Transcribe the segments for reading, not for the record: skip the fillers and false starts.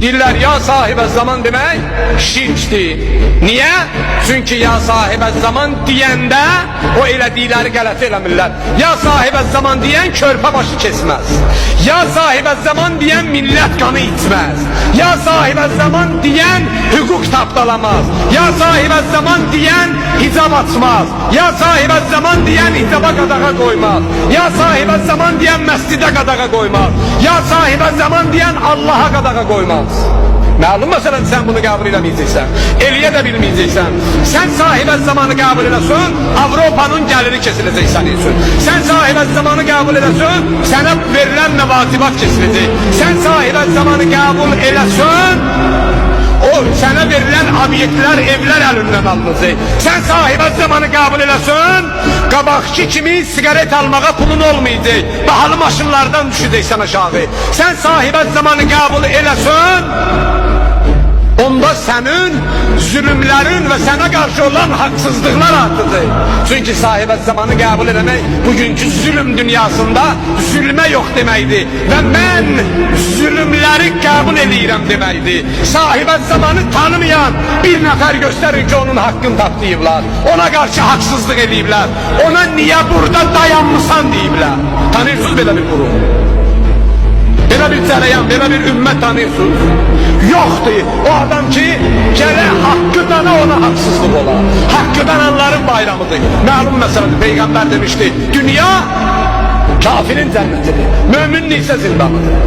Deyirlər, ya sahibə zaman demək şirkdir. Niyə? Çünki ya sahibə zaman deyəndə o elədikləri qələti eləmirlər. Ya sahibə zaman deyən körpə başı kesməz. Ya sahibə zaman deyən millət qanı içməz. Ya sahibə zaman deyən hüquq tapdalamaz. Ya sahibə zaman deyən hicab açmaz. Ya sahibə zaman deyən hicaba qadağa qoymaz. Ya sahibə zaman deyən məscidə qadağa qoymaz. Ya sahibə zaman deyən Allaha qadağa qoymaz. Məlum məsələn, sən bunu qəbul eləməyəcəksən, eləyə də bilməyəcəksən. Sən sahibə zamanı qəbul eləsən, Avropanın gəliri kesiləcək sənin üçün. Sən sahibə zamanı qəbul eləsən, sənə verilən məvacibat kesiləcək. Sən sahibə zamanı qəbul eləsən, o sənə verilən obyektlər, evlər əlindən alınacaq. Sən sahibə zamanı qəbul eləsən, qabaqçı kimi sigaret almağa pulun olmayacaq. Bahalı maşınlardan düşəcəksən aşağı. Sən sahibə zamanı qəbul eləsən, onda sənin zülümlərin və sənə qarşı olan haqsızlıqlar artıdır. Çünki sahibə zamanı qəbul eləmək bugünkü zülüm dünyasında zülmə yox deməkdir. Və mən zülümləri qəbul eləyirəm deməkdir. Sahibə zamanı tanımayan bir nəfər göstərin ki, onun haqqını tapdıyıblar. Ona qarşı haqsızlıq eləyiblər. Ona niyə burada dayanmısan deyiblər. Tanıyırsınız belə bir qurum? Belə bir cərəyan, belə bir ümmət tanıyırsınız? Yoxdur o adam ki, gələ haqqı dana ona haqsızlıq ola. Haqqı dananların bayramıdır. Məlum məsələdir, Peyğəmbər demişdi, dünya kafirin cənnətidir, müminin isə zindanıdır.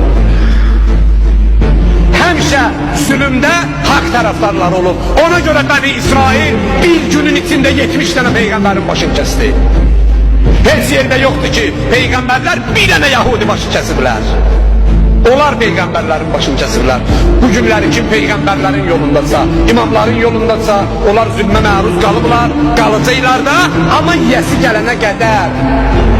Həmişə zülümdə haqq tərəfdarları olub. Ona görə Bəni İsrail bir günün içində 70 dənə Peyğəmbərin başını kəsdi. Heç yerdə yoxdur ki, Peyğəmbərlər bir dənə Yahudi başı kəsiblər. Onlar Peyğəmbərlərin başını kəsirlər. Bu günləri kim Peyğəmbərlərin yolundadsa, imamların yolundadsa, onlar zülmə məruz qalıblar, qalacaqlar da, amma yiyəsi gələnə qədər.